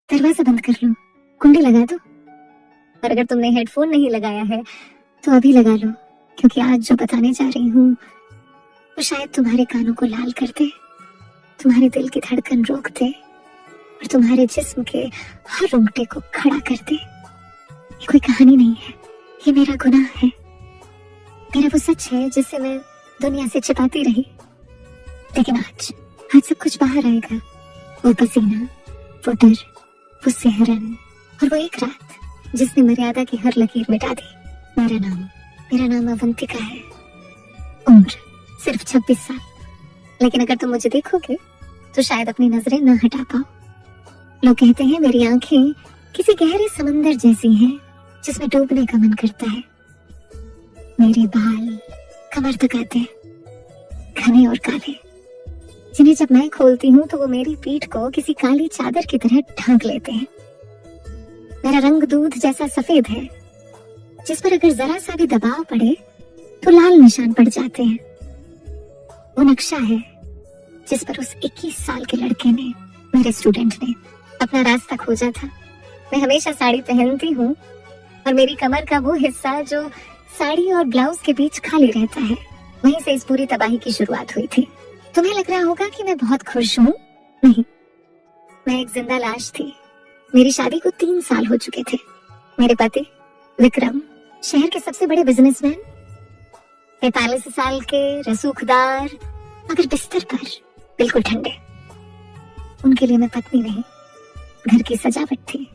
दरवाजा बंद कर लो, कुंडी लगा दो। और अगर तुमने हेडफोन नहीं लगाया है तो अभी लगा लो, क्योंकि आज जो बताने जा रही हूँ वो शायद तुम्हारे कानों को लाल कर दे, तुम्हारे दिल की धड़कन रोक दे और तुम्हारे जिस्म के हर रोंगटे को खड़ा कर दे। ये कोई कहानी नहीं है, ये मेरा गुनाह है, मेरा वो सच है जिसे मैं दुनिया से छिपाती रही। लेकिन आज सब कुछ बाहर आएगा। वो पसीना, वो डर, वो सिहरन और वो एक रात जिसने मर्यादा की हर लकीर मिटा दी। मेरा नाम अवंतिका है। उम्र सिर्फ 26 साल। लेकिन अगर तुम मुझे देखोगे तो शायद अपनी नजरें ना हटा पाओ। लोग कहते हैं मेरी आंखें किसी गहरे समंदर जैसी हैं जिसमें डूबने का मन करता है। मेरे बाल कमर तक आते हैं, घने और काले, जिन्हें जब मैं खोलती हूँ तो वो मेरी पीठ को किसी काली चादर की तरह ढक लेते हैं। मेरा रंग दूध जैसा सफेद है, जिस पर अगर जरा सा भी दबाव पड़े तो लाल निशान पड़ जाते हैं। वो नक्शा है जिस पर उस 21 साल के लड़के ने, मेरे स्टूडेंट ने, अपना रास्ता खोजा था। मैं हमेशा साड़ी पहनती हूँ और मेरी कमर का वो हिस्सा जो साड़ी और ब्लाउज के बीच खाली रहता है, वहीं से इस पूरी तबाही की शुरुआत हुई थी। तुम्हें लग रहा होगा कि मैं बहुत खुश हूँ। नहीं, मैं एक जिंदा लाश थी। मेरी शादी को 3 साल हो चुके थे। मेरे पति विक्रम शहर के सबसे बड़े बिजनेसमैन, 45 साल के, रसूखदार, मगर बिस्तर पर बिल्कुल ठंडे। उनके लिए मैं पत्नी नहीं, घर की सजावट थी।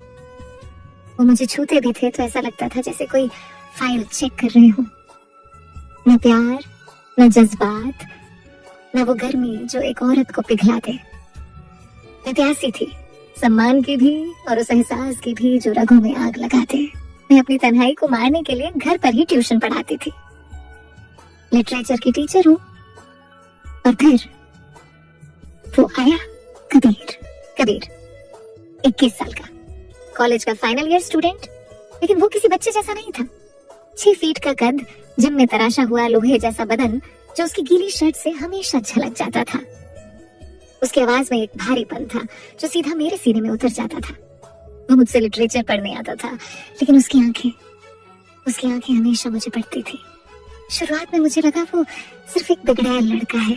वो मुझे छूते भी थे तो ऐसा लगता था जैसे कोई फाइल चेक कर रहे हो। न प्यार, न जज्बात, न वो गर्मी जो एक औरत को पिघला दे। मैं प्यासी थी, सम्मान की भी और उस एहसास की भी जो रगों में आग लगा दे। मैं अपनी तन्हाई को मारने के लिए घर पर ही ट्यूशन पढ़ाती थी। लिटरेचर की टीचर हूँ। और फिर वो आया, कबीर 21 साल का, कॉलेज का फाइनल ईयर स्टूडेंट। लेकिन वो किसी बच्चे जैसा नहीं था। 6 फीट का कद, जिम में तराशा हुआ लोहे जैसा बदन जो उसकी गीली शर्ट से हमेशा झलक जाता था। उसकी आवाज में एक भारीपन था जो सीधा मेरे सीने में उतर जाता था। वो मुझसे लिटरेचर पढ़ने आता था, लेकिन उसकी आंखें हमेशा मुझे पढ़ती थी। शुरुआत में मुझे लगा वो सिर्फ एक बिगड़ैल लड़का है,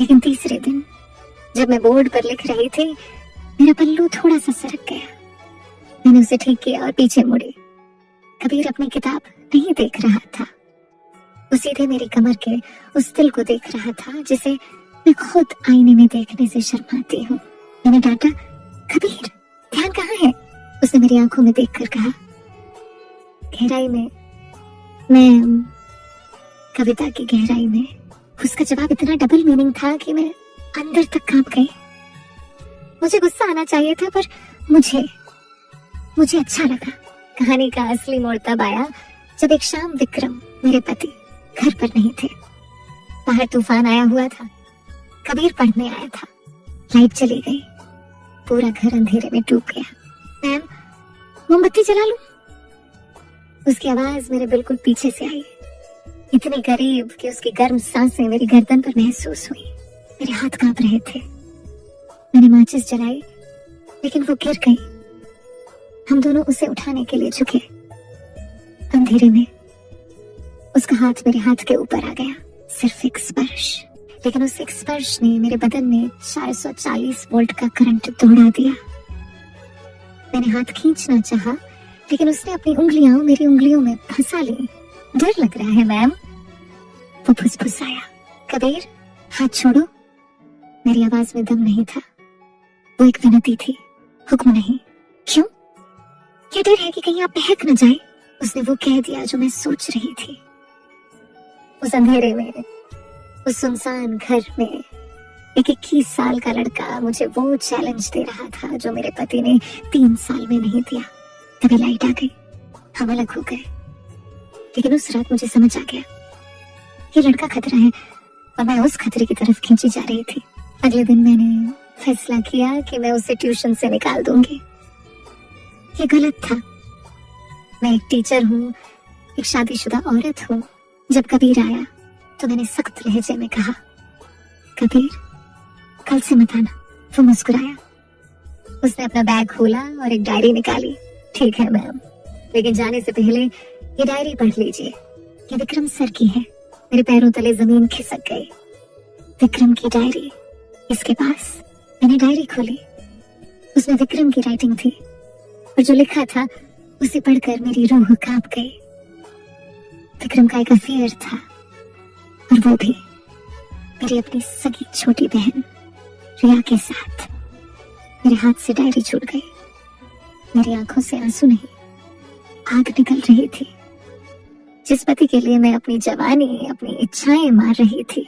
लेकिन तीसरे दिन जब मैं बोर्ड पर लिख रही थी, मेरा पल्लू थोड़ा सा सरक गया। मैंने उसे ठीक किया और पीछे मुड़ी। कबीर अपनी किताब नहीं देख रहा था, वो सीधे मेरी कमर के उस दिल को देख रहा था जिसे मैं खुद आईने में देखने से शर्माती हूँ। मैंने डांटा, कबीर ध्यान कहाँ है? उसने मेरी आंखों में देखकर कहा, गहराई में, मैं कविता की गहराई में। उसका जवाब इतना डबल मीनिंग था कि मैं अंदर तक कांप गई। मुझे गुस्सा आना चाहिए था, पर मुझे अच्छा लगा। कहानी का असली मोड़ तब आया जब एक शाम विक्रम, मेरे पति, घर पर नहीं थे। बाहर तूफान आया हुआ था। कबीर पढ़ने आया था। लाइट चली गई, पूरा घर अंधेरे में डूब गया। मैम, मोमबत्ती जला लूं? उसकी आवाज मेरे बिल्कुल पीछे से आई, इतनी करीब कि उसकी गर्म सांसें मेरी गर्दन पर महसूस हुई। मेरे हाथ कांप रहे थे। मैंने माचिस जलाई, लेकिन वो गिर गई। हम दोनों उसे उठाने के लिए झुके। अंधेरे में उसका हाथ मेरे हाथ के ऊपर आ गया। सिर्फ एक स्पर्श, लेकिन उस एक स्पर्श ने मेरे बदन में 440 वोल्ट का करंट दौड़ा दिया। मैंने हाथ खींचना चाहा, लेकिन उसने अपनी उंगलियां मेरी उंगलियों में फंसा ली। डर लग रहा है मैम, वो फुसफुसाया। कबीर हाथ छोड़ो। मेरी आवाज में दम नहीं था, वो एक विनती थी, हुक्म नहीं। क्यों? क्या डर है कि कहीं आप बहक न जाए? उसने वो कह दिया जो मैं सोच रही थी। उस अंधेरे में, उस सुनसान घर में एक 21 साल का लड़का मुझे वो चैलेंज दे रहा था जो मेरे पति ने 3 साल में नहीं दिया। तभी लाइट आ गई, हम अलग हो गए। लेकिन उस रात मुझे समझ आ गया, ये लड़का खतरा है और मैं उस खतरे की तरफ खींची जा रही थी। अगले दिन मैंने फैसला किया कि मैं उसे ट्यूशन से निकाल दूंगी। ये गलत था। मैं एक टीचर हूँ, एक शादीशुदा औरत हूँ। जब कबीर आया तो मैंने सख्त लहजे में कहा, कबीर कल से मत आना। वो मुस्कुराया। उसने अपना बैग खोला और एक डायरी निकाली। ठीक है मैम, लेकिन जाने से पहले ये डायरी पढ़ लीजिए। ये विक्रम सर की है। मेरे पैरों तले जमीन खिसक गई। विक्रम की डायरी, इसके पास। मैंने डायरी खोली। उसमें विक्रम की राइटिंग थी और जो लिखा था उसे पढ़कर मेरी रूह कांप गई। विक्रम का एक अफेयर था, और वो भी मेरी अपनी सगी छोटी बहन रिया के साथ। मेरे हाथ से डायरी छूट गई। मेरी आंखों से आंसू नहीं, आग निकल रही थी। जिस पति के लिए मैं अपनी जवानी, अपनी इच्छाएं मार रही थी,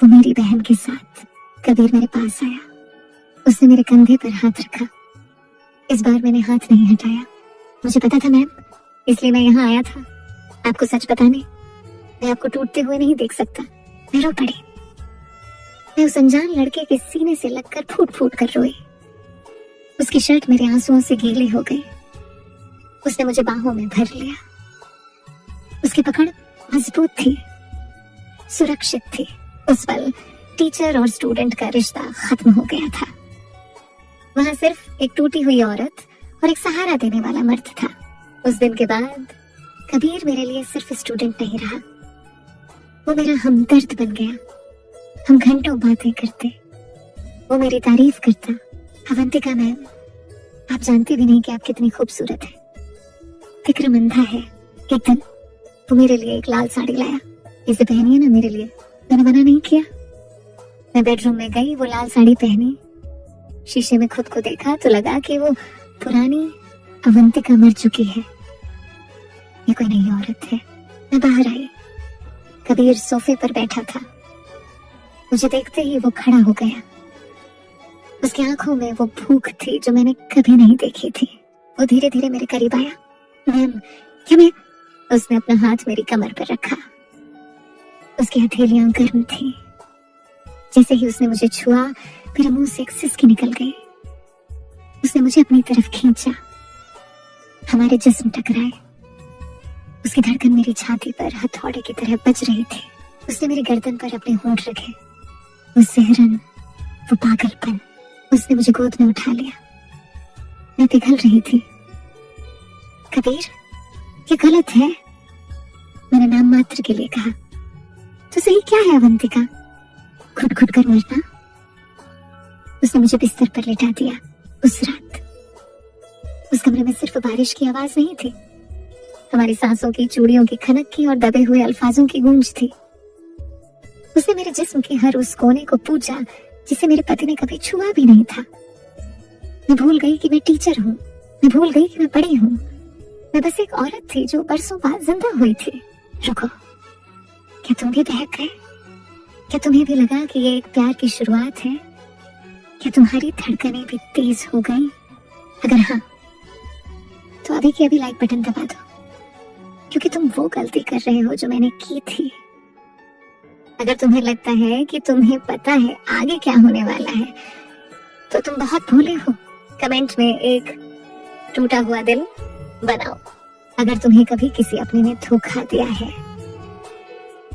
वो मेरी बहन के साथ। कबीर मेरे पास आया। उसने मेरे कंधे पर हाथ रखा। इस बार मैंने हाथ नहीं हटाया। मुझे पता था मैम, इसलिए मैं यहाँ आया था आपको सच बताने। मैं आपको टूटते हुए नहीं देख सकता। मैं रो पड़ी। मैं उस अनजान लड़के के सीने से लगकर फूट फूट कर रोई। उसकी शर्ट मेरे आंसुओं से गीली हो गई। उसने मुझे बाहों में भर लिया। उसकी पकड़ मजबूत थी, सुरक्षित थी। उस पल टीचर और स्टूडेंट का रिश्ता खत्म हो गया था। वहां सिर्फ एक टूटी हुई औरत और एक सहारा देने वाला मर्द था। उस दिन के बाद कबीर मेरे लिए सिर्फ स्टूडेंट नहीं रहा, वो मेरा हमदर्द बन गया। हम घंटों बातें करते। वो मेरी तारीफ करता। अवंतिका मैम, आप जानती भी नहीं कि आप कितनी खूबसूरत है। विक्रम अंधा है। एक दिन वो मेरे लिए एक लाल साड़ी लाया। इसे पहनिए ना मेरे लिए। मैंने मना नहीं किया। मैं बेडरूम में गई, वो लाल साड़ी पहनी। शीशे में खुद को देखा तो लगा कि वो पुरानी अवंतिका मर चुकी है। ये कोई नई औरत है। मैं बाहर आई। कबीर सोफे पर बैठा था। मुझे देखते ही वो खड़ा हो गया। उसकी आंखों में वो भूख थी जो मैंने कभी नहीं देखी थी। वो धीरे धीरे मेरे करीब आया। मैम, क्या मैं? उसने अपना हाथ मेरी कमर पर रखा। उसकी हथेलियां गर्म थी। जैसे ही उसने मुझे छुआ, मेरे मुंह से एक सिसकी निकल गई। उसने मुझे अपनी तरफ खींचा। हमारे जिस्म टकराए। उसकी धड़कन मेरी छाती पर हथौड़े की तरह बज रही थी। उसने मेरी गर्दन पर अपने होंठ रखे। वो सिहरन, वो पागलपन। उसने मुझे गोद में उठा लिया। मैं पिघल रही थी। कबीर, ये गलत है। मैंने नाम मात्र के लिए कहा। तो सही क्या है अवंतिका? घुट घुट कर मरना। उसने मुझे बिस्तर पर लिटा दिया। उस रात उस कमरे में सिर्फ बारिश की आवाज नहीं थी, हमारी सांसों की, चूड़ियों की खनक की और दबे हुए अल्फाजों की गूंज थी। उसने मेरे जिस्म के हर उस कोने को पूजा जिसे मेरे पति ने कभी छुआ भी नहीं था। मैं भूल गई कि मैं टीचर हूँ। मैं भूल गई कि मैं बड़ी हूँ। मैं बस एक औरत थी जो बरसों बाद जिंदा हुई थी। रुको, क्या तुम भी बहक गए? क्या तुम्हें भी लगा कि ये एक प्यार की शुरुआत है? क्या तुम्हारी धड़कनें भी तेज हो गई? अगर हाँ, तो अभी की अभी लाइक बटन दबा दो, क्योंकि तुम वो गलती कर रहे हो जो मैंने की थी। अगर तुम्हें लगता है कि तुम्हें पता है आगे क्या होने वाला है, तो तुम बहुत भोले हो। कमेंट में एक टूटा हुआ दिल बनाओ अगर तुम्हें कभी किसी अपने ने धोखा दिया है।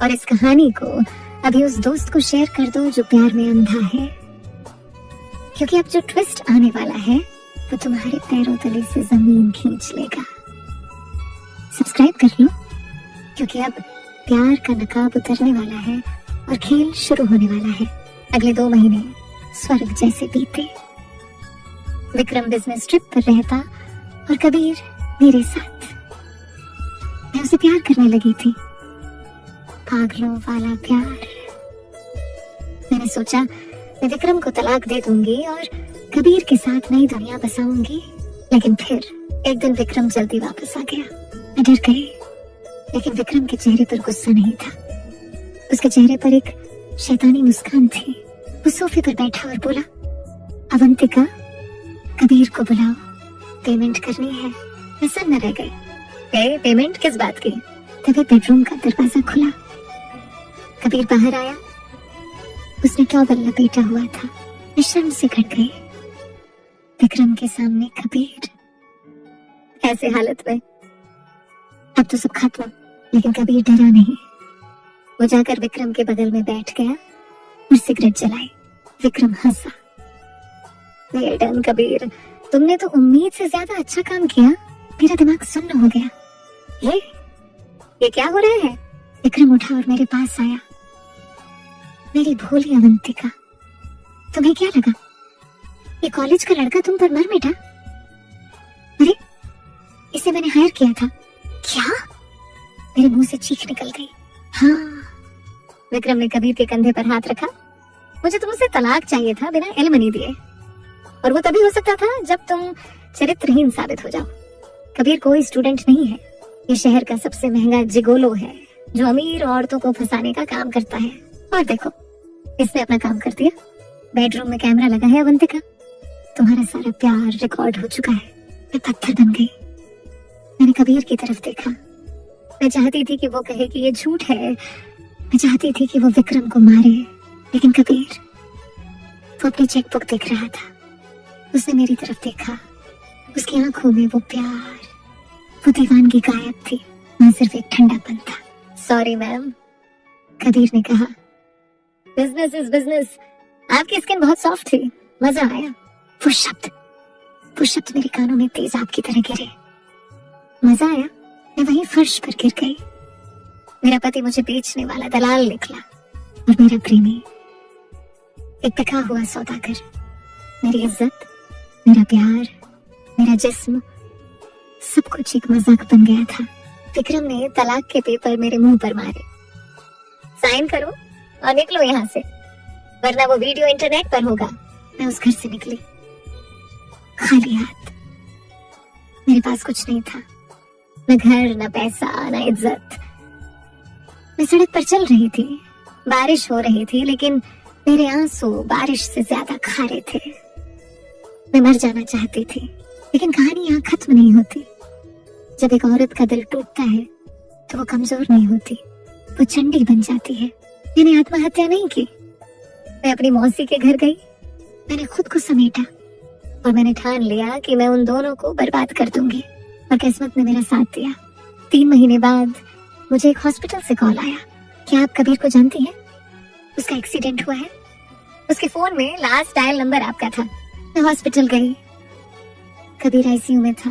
और इस कहानी को अभी उस दोस्त को शेयर कर दो जो प्यार में अंधा है, क्योंकि अब जो ट्विस्ट आने वाला है वो तुम्हारे पैरों तले से जमीन खींच लेगा। सब्सक्राइब कर लो, क्योंकि अब प्यार का नकाब उतरने वाला है और खेल शुरू होने वाला है। अगले 2 महीने स्वर्ग जैसे बीते। विक्रम बिजनेस ट्रिप पर रहता और कबीर मेरे साथ। मैं उसे प्यार करने लगी थी, पागलों वाला प्यार। मैंने सोचा मैं विक्रम को तलाक दे दूंगी और कबीर के साथ नई दुनिया बसाऊंगी। लेकिन फिर एक दिन विक्रम जल्दी वापस आ गया। मैं डर गई, लेकिन विक्रम के चेहरे पर गुस्सा नहीं था। उसके चेहरे पर एक शैतानी मुस्कान थी। वो सोफे पर बैठा और बोला, अवंतिका, कबीर को बुलाओ, पेमेंट करनी है। मैं सन्न रह गई। पेमेंट किस बात की? तभी बेडरूम का दरवाजा खुला। कबीर बाहर आया। उसने टॉवल लपेटा हुआ था। मैं शर्म से घट गई। विक्रम के सामने कबीर, ऐसे हालत में। अब तो सब खत्म, लेकिन कबीर डरा नहीं। वो जाकर विक्रम के बगल में बैठ गया और सिगरेट जलाई। विक्रम हंसा। वेल डन कबीर, तुमने तो उम्मीद से ज्यादा अच्छा काम किया। मेरा दिमाग सुन्न हो गया। ये क्या हो रहा है? विक्रम उठा और मेरे पास आया। मेरी भोली अवंतिका, तुम्हें क्या लगा ये कॉलेज का लड़का तुम पर मर मिटा? अरे, इसे मैंने हायर किया था। क्या? मेरे मुंह से चीख निकल गई। हाँ। विक्रम ने कबीर के कंधे पर हाथ रखा। मुझे तुमसे तलाक चाहिए था बिना एलिमनी दिए, और वो तभी हो सकता था जब तुम चरित्रहीन साबित हो जाओ। कबीर कोई स्टूडेंट नहीं है, ये शहर का सबसे महंगा जिगोलो है जो अमीर औरतों को फंसाने का काम करता है। और देखो, इसने अपना काम कर दिया। बेडरूम में कैमरा लगा है अवंतिका। तुम्हारा सारा प्यार रिकॉर्ड हो चुका है। मैं पत्थर बन गई। मैंने कबीर की तरफ देखा। मैं चाहती थी कि वो कहे कि ये झूठ है। मैं चाहती थी कि वो विक्रम को मारे, लेकिन कबीर, वो अपनी चेकबुक देख रहा था। उसने मेरी तरफ देखा। उसकी आंखों में वो प्यार, वो दीवानगी गायब थी। वहां सिर्फ एक ठंडापन था। सॉरी मैम, कबीर ने कहा। Business is business. आपकी स्किन बहुत सॉफ्ट थी, मजा आया। वो शब्द मेरे कानों में तेजाब की तरह गिरे। मजा आया? मैं वहीं फर्श पर गिर गई। मेरा पति मुझे बेचने वाला दलाल निकला, और मेरा प्रेमी एक बिका हुआ सौदागर। मेरी इज्जत, मेरा प्यार, मेरा जिस्म, सब कुछ एक मजाक बन गया था। विक्रम ने तलाक के पेपर मेरे मुंह पर मारे। साइन करो और निकलो यहाँ से, वरना वो वीडियो इंटरनेट पर होगा। मैं उस घर से निकली खाली हाथ। मेरे पास कुछ नहीं था, न घर, न पैसा, न इज्जत। मैं सड़क पर चल रही थी। बारिश हो रही थी, लेकिन मेरे आंसू बारिश से ज्यादा खारे थे। मैं मर जाना चाहती थी, लेकिन कहानी यहाँ खत्म नहीं होती। जब एक औरत का दिल टूटता है तो वो कमजोर नहीं होती, वो चंडी बन जाती है। मैंने आत्महत्या नहीं की। मैं अपनी मौसी के घर गई। मैंने खुद को समेटा और मैंने ठान लिया कि मैं उन दोनों को बर्बाद कर दूंगी। और किस्मत ने मेरा साथ दिया। 3 महीने बाद मुझे एक हॉस्पिटल से कॉल आया। क्या आप कबीर को जानती हैं? उसका एक्सीडेंट हुआ है। उसके फोन में लास्ट डायल नंबर आपका था। मैं हॉस्पिटल गई। कबीर आईसीयू में था,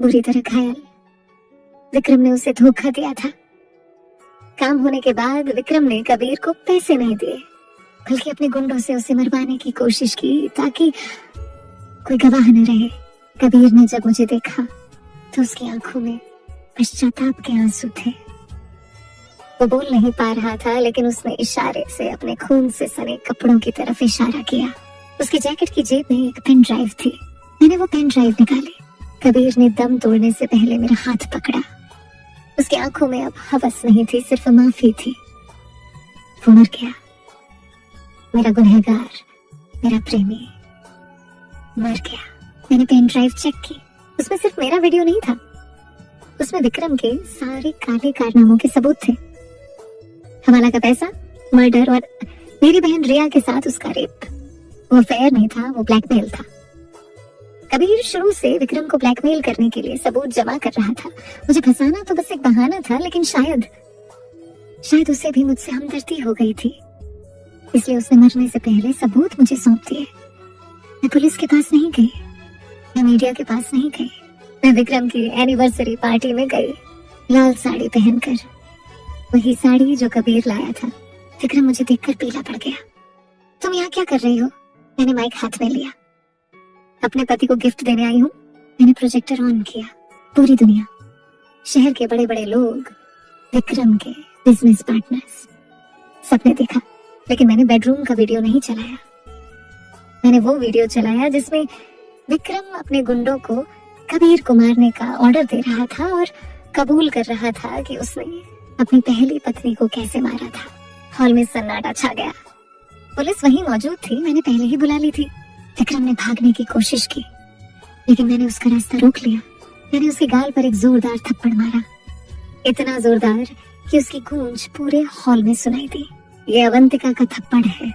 बुरी तरह घायल। विक्रम ने उसे धोखा दिया था। काम होने के बाद विक्रम ने कबीर को पैसे नहीं दिए, बल्कि अपने गुंडों से उसे मरवाने की कोशिश की, ताकि कोई गवाह न रहे। कबीर ने जब मुझे देखा तो उसकी आंखों में पश्चाताप के आंसू थे। वो बोल नहीं पा रहा था, लेकिन उसने इशारे से अपने खून से सने कपड़ों की तरफ इशारा किया। उसकी जैकेट की जेब में एक पेन ड्राइव थी। मैंने वो पेन ड्राइव निकाली। कबीर ने दम तोड़ने से पहले मेरा हाथ पकड़ा। उसकी आंखों में अब हवस नहीं थी, सिर्फ माफी थी। वो मर गया। मेरा गुनहगार, मेरा प्रेमी मर गया। मैंने पेन ड्राइव चेक की। उसमें सिर्फ मेरा वीडियो नहीं था, उसमें विक्रम के सारे काले कारनामों के सबूत थे। हवाला का पैसा, मर्डर, और मेरी बहन रिया के साथ उसका रेप। वो अफेयर नहीं था, वो ब्लैकमेल था। कबीर शुरू से विक्रम को ब्लैकमेल करने के लिए सबूत जमा कर रहा था। मुझे फंसाना तो बस एक बहाना था, लेकिन शायद उसे भी मुझसे हमदर्दी हो गई थी, इसलिए उसने मरने से पहले सबूत मुझे सौंप दिए। मैं पुलिस के पास नहीं गई, मैं मीडिया के पास नहीं गई। मैं विक्रम की एनिवर्सरी पार्टी में गई, लाल साड़ी पहनकर, वही साड़ी जो कबीर लाया था। विक्रम मुझे देखकर पीला पड़ गया। तुम यहाँ क्या कर रही हो? मैंने माइक हाथ में लिया। अपने पति को गिफ्ट देने आई हूँ। मैंने प्रोजेक्टर ऑन किया। पूरी दुनिया, शहर के बड़े बड़े लोग, विक्रम के बिजनेस पार्टनर्स, सबने देखा। लेकिन मैंने बेडरूम का वीडियो नहीं चलाया। मैंने वो वीडियो चलाया जिसमें विक्रम अपने गुंडों को कबीर को मारने का ऑर्डर दे रहा था और कबूल कर रहा था कि उसने अपनी पहली पत्नी को कैसे मारा था। हॉल में सन्नाटा छा गया। पुलिस वहीं मौजूद थी, मैंने पहले ही बुला ली थी। विक्रम ने भागने की कोशिश की, लेकिन मैंने उसका रास्ता रोक लिया। मैंने उसके गाल पर एक जोरदार थप्पड़ मारा, इतना जोरदार कि उसकी गूंज पूरे हॉल में सुनाई दी। ये अवंतिका का थप्पड़ है,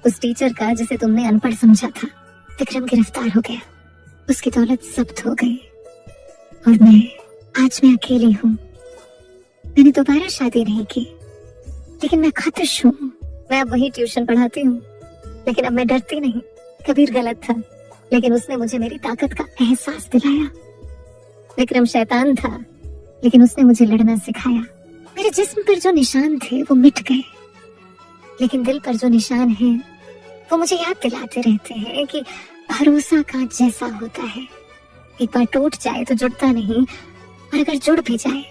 उस टीचर का जिसे तुमने अनपढ़ समझा था। विक्रम गिरफ्तार हो गया, उसकी दौलत जब्त हो गई, और आज मैं अकेली हूँ। मैंने दोबारा शादी नहीं की, लेकिन मैं खातिश हूँ। मैं अब वही ट्यूशन पढ़ाती हूँ, लेकिन अब मैं डरती नहीं। कबीर गलत था, लेकिन उसने मुझे मेरी ताकत का एहसास दिलाया। विक्रम शैतान था, लेकिन उसने मुझे लड़ना सिखाया। मेरे जिस्म पर जो निशान थे वो मिट गए, लेकिन दिल पर जो निशान हैं वो मुझे याद दिलाते रहते हैं कि भरोसा कांच जैसा होता है। एक बार टूट जाए तो जुड़ता नहीं, और अगर जुड़ भी जाए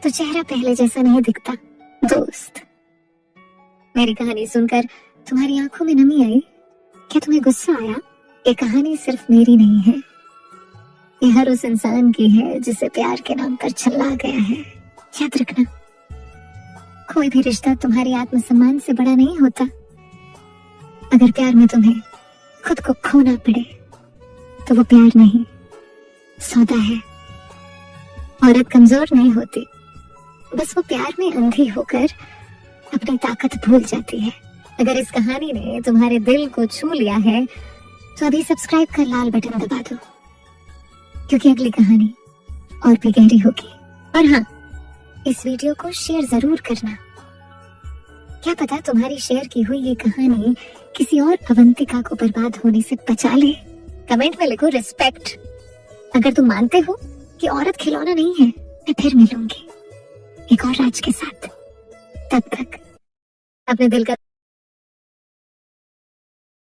तो चेहरा पहले जैसा नहीं दिखता। दोस्त, मेरी कहानी सुनकर तुम्हारी आंखों में नमी आई? क्या तुम्हें गुस्सा आया? ये कहानी सिर्फ मेरी नहीं है, ये हर उस इंसान की है जिसे प्यार के नाम पर छल्ला गया है। याद रखना, कोई भी रिश्ता तुम्हारी आत्मसम्मान से बड़ा नहीं होता। अगर प्यार में तुम्हें खुद को खोना पड़े तो वो प्यार नहीं, सौदा है। औरत कमजोर नहीं होती, बस वो प्यार में अंधी होकर अपनी ताकत भूल जाती है। अगर इस कहानी ने तुम्हारे दिल को छू लिया है तो अभी सब्सक्राइब कर लाल बटन दबा दो, क्योंकि अगली कहानी और भी गहरी होगी। और हाँ, इस वीडियो को शेयर जरूर करना। क्या पता तुम्हारी शेयर की हुई ये कहानी किसी और अवंतिका को बर्बाद होने से बचा ले। कमेंट में लिखो रिस्पेक्ट। अगर तुम मानते हो कि औरत खिलौना नहीं है, मैं फिर मिलूंगी एक और राज के साथ। तब तक अपने दिल का